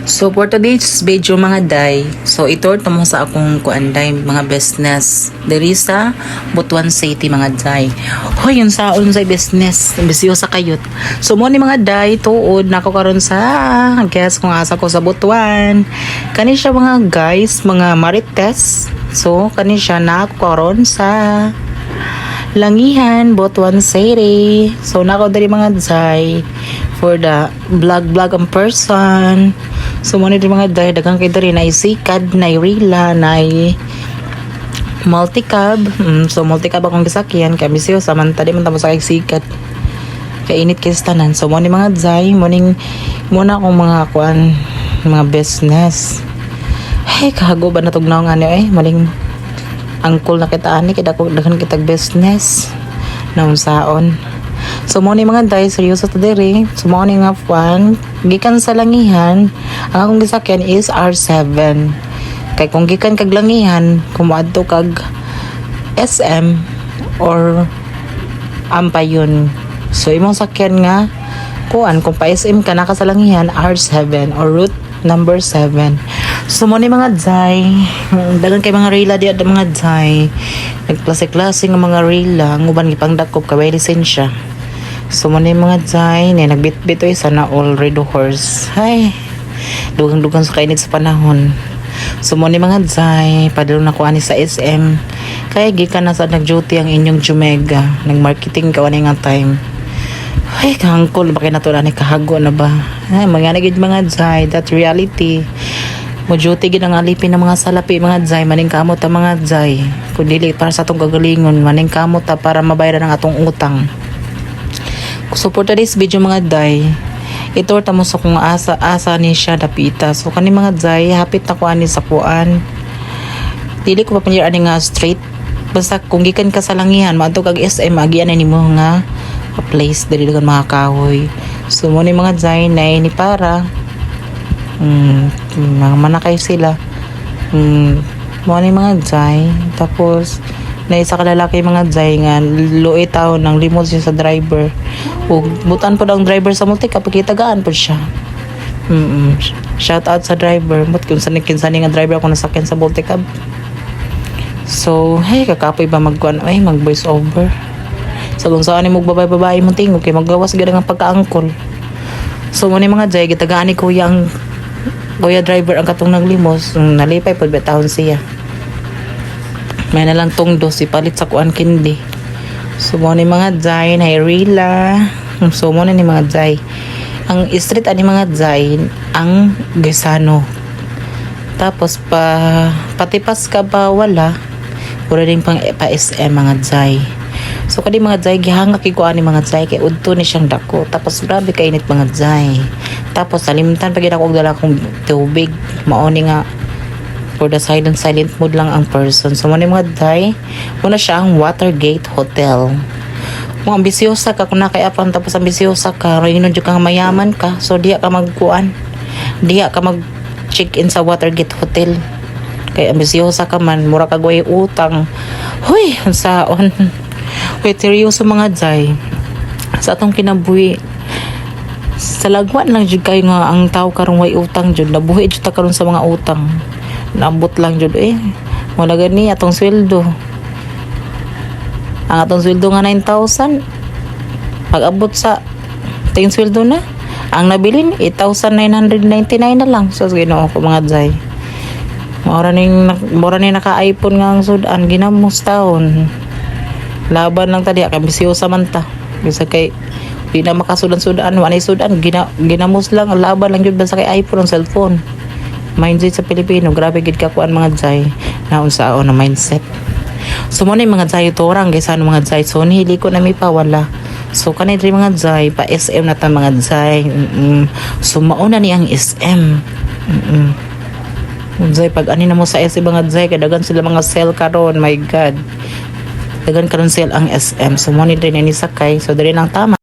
So for today's video mga day, so ito mo sa akong kuanday mga business diri sa Butuan City mga day. Hoy yung saon sa business, bisyo sa kayot. So mo ni mga day tuod nako karon sa guess kung asa ko sa Butuan. Kani siya mga guys, mga marites. So kani siya nako karon sa Langihan, Butuan City. So nako diri mga day for the vlog ang person. So mo ni mga day daghang kay diri na isikad, na rila, na multicab. So multicab akong gisakyan kay bisyo samanta di man ta mo sa sikat. Kay init kay tanan. So mo ni mga day morning muna akong mga kuan, mga business. Hey, kahago ba natug na nga ni maling angkol na kita ani kay daghan kitag business na unsaon. So mo ni mga day seryoso ta diri. So mo ni nga fan gikan sa Langihan, ang akong gisakyan is R7. Kay kung gikan kag Langihan, kumuadto kag SM or Ampayon. So imong sakyan nga kuan kung pa SM ka naka sa Langihan R7 or route number 7. So mo ni mga day, dagan kay mga rila di mga day. Nagklase-klase nga mga rila, nguban gipangdakop kay lisensya. So mo ni mga day, nagbitbit oy sana all red horse. Hay. Dugang-dugang sa kainit sa panahon. So mo ni mga day, padalo na ko ani sa SM. Kaya gikan na sa nag-duty ang inyong Jumega, nag-marketing ka ani nga time. Ay, kahangkol bakit na to na kahago na ba? Ay, mga nagid mga day, that reality. Mo duty gid ang alipin ng mga salapi mga day, maning kamot ta mga day. Kun dili para sa atong kagalingon, maning kamot ta para mabayaran ang atong utang. So for today's video mga day, ito tamo sa kung asa ni siya dapita. So kani mga day, hapit na ko ani sa kuan. Dili ko pa pangyar ani nga straight. Basta kung gikan ka sa Langihan, maadto kag SM agian ni mo nga place dili dagan mga kahoy. So mo ni mga day na ni para mga manakay sila. Mo ni mga day tapos na isa ka lalaki mga day nga luoy taon ng limot siya sa driver. Ug butan po ang driver sa multi kapag kitagaan po siya. Shout out sa driver. Mut kung saan nga driver ako nasakyan sa multicab. So, hey, kakapoy ba magkuan ay mag voice over. So kung saan mo babae mo tingog kay magawas gid ang pagkaangkol. So mo ni mga day gitagaan ni kuya ang kuya driver ang katong naglimos, nalipay pud betahon siya. May na lang tungdo si palit sa kuan kindi. So mo ni mga day na rila. So mo ni mga day. Ang street ani mga day ang Gesano. Tapos patipas ka ba wala. Pura din pang pa SM mga day. So kadi mga day gihanga kay kuan ni mga day kay udto ni siyang dako. Tapos grabe ka init mga day. Tapos salimtan pag ako og dala kong tubig. Mao ni nga for the silent mode lang ang person. So mo ni mga day, muna siya ang Watergate Hotel. Kung ambisyosa ka, kung nakaiapan tapos ambisyosa ka, ringon dyan kang mayaman ka, so diya ka magkuan, diya ka mag check in sa Watergate Hotel. Kaya ambisyosa ka man, mura ka gaway utang. Huy, ang saon. Wait, seryoso mga day. Sa atong kinabuhi, sa lagwan lang jud kayo nga ang tao karong way utang jud, nabuhi jud ta karon sa mga utang. Naambot lang jud wala gani atong sweldo. Ang atong sweldo nga 9,000. Pag abot sa ting sweldo na, ang nabilin 8,999 na lang. So Ginoo ko mga day. Mora ni naka-iPhone nga ang sudan ginamos taon. Laban lang tadi kay bisyosa man ta. Bisa kay di na makasudan-sudan, wala sudan ginamos lang, laban lang jud sa kay iPhone ang cellphone. Mindset sa Pilipino, grabe gid ka kuan mga day na unsaon na mindset. So mo ni mga day torang guys ano mga day, so nihili ko na mi pa wala. So kanay diri mga day pa SM na ta mga day. So mauna ni ang SM. Day pag ani na mo sa SM mga day kadagan sila mga sale karon, my god. Dagan karon sale ang SM. So mo ni diri ni sakay, so diri nang tama.